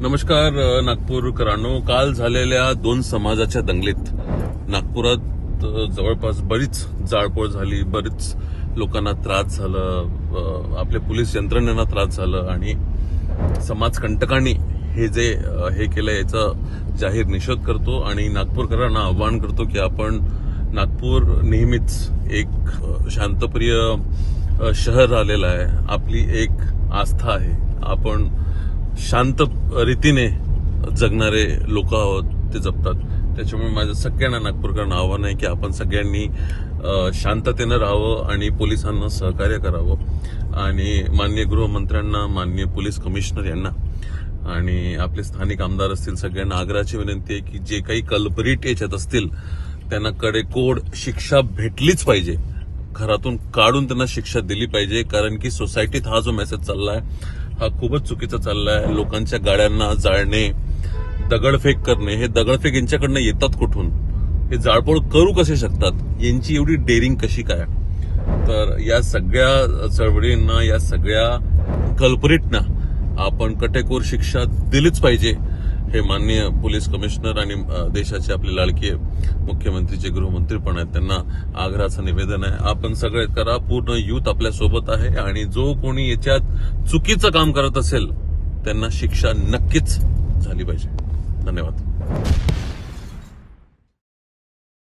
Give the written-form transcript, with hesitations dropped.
नमस्कार नागपूरकरांनो. काल झालेल्या दोन समाजाच्या दंगलीत नागपुरात जवळपास बरीच जाळपोळ झाली, बरीच लोकांना त्रास झाला, आपल्या पोलीस यंत्रणेला त्रास झाला आणि समाजकंटकांनी हे केलं याचा जाहीर निषेध करतो आणि नागपूरकरांना आवाहन करतो की आपण नागपूर नेहमीच एक शांतप्रिय शहर आलेलं आहे, आपली एक आस्था आहे, आपण शांत रीतीने जगणारे लोक आहोत, ते जपतात. त्याच्यामुळे माझं सगळ्यांना नागपूरकरांना आव्हान आहे की आपण सगळ्यांनी शांततेनं राहावं आणि पोलिसांना सहकार्य करावं आणि माननीय गृहमंत्र्यांना, माननीय पोलीस कमिशनर यांना आणि आपले स्थानिक आमदार असतील सगळ्यांना आग्रहाची विनंती आहे की जे काही कल्परिट याच्यात असतील त्यांना कडेकोड शिक्षा भेटलीच पाहिजे, घरातून काढून त्यांना शिक्षा दिली पाहिजे. कारण की सोसायटीत हा जो मेसेज चाललाय हा खूपच चुकीचा चाललाय. लोकांच्या गाड्यांना जाळणे, दगडफेक करणे, हे दगडफेक यांच्याकडनं येतात कुठून, हे जाळपोळ करू कसे शकतात, यांची एवढी डेअरिंग कशी काय. तर या सगळ्या चळवळींना, या सगळ्या कल्परिटना आपण कटेकोर शिक्षा दिलीच पाहिजे, हे माननीय पोलीस कमिशनर आणि देशाचे आपले लाडके मुख्यमंत्री जे गृहमंत्री पण आहेत त्यांना आग्रहाचं निवेदन आहे. आपण सगळे करा, पूर्ण युथ आपल्या सोबत आहे आणि जो कोणी याच्यात चुकीचं काम करत असेल त्यांना शिक्षा नक्कीच झाली पाहिजे. धन्यवाद.